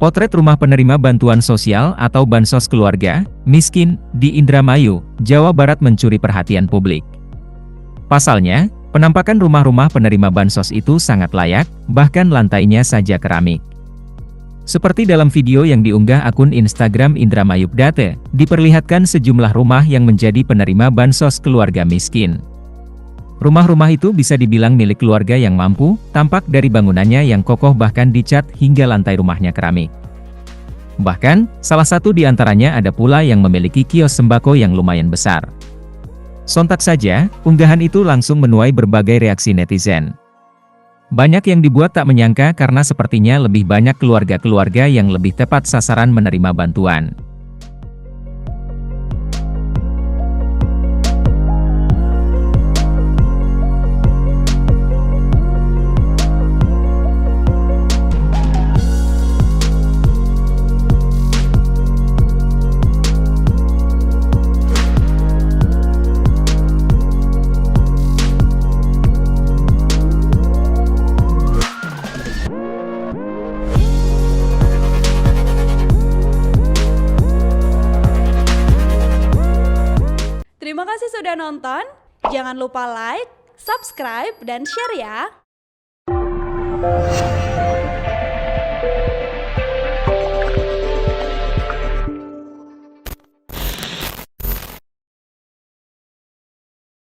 Potret rumah penerima bantuan sosial atau bansos keluarga miskin di Indramayu, Jawa Barat mencuri perhatian publik. Pasalnya, penampakan rumah-rumah penerima bansos itu sangat layak, bahkan lantainya saja keramik. Seperti dalam video yang diunggah akun Instagram Indramayu Date, diperlihatkan sejumlah rumah yang menjadi penerima bansos keluarga miskin. Rumah-rumah itu bisa dibilang milik keluarga yang mampu, tampak dari bangunannya yang kokoh bahkan dicat hingga lantai rumahnya keramik. Bahkan, salah satu di antaranya ada pula yang memiliki kios sembako yang lumayan besar. Sontak saja, unggahan itu langsung menuai berbagai reaksi netizen. Banyak yang dibuat tak menyangka karena sepertinya lebih banyak keluarga-keluarga yang lebih tepat sasaran menerima bantuan. Terima kasih sudah nonton, jangan lupa like, subscribe, dan share ya!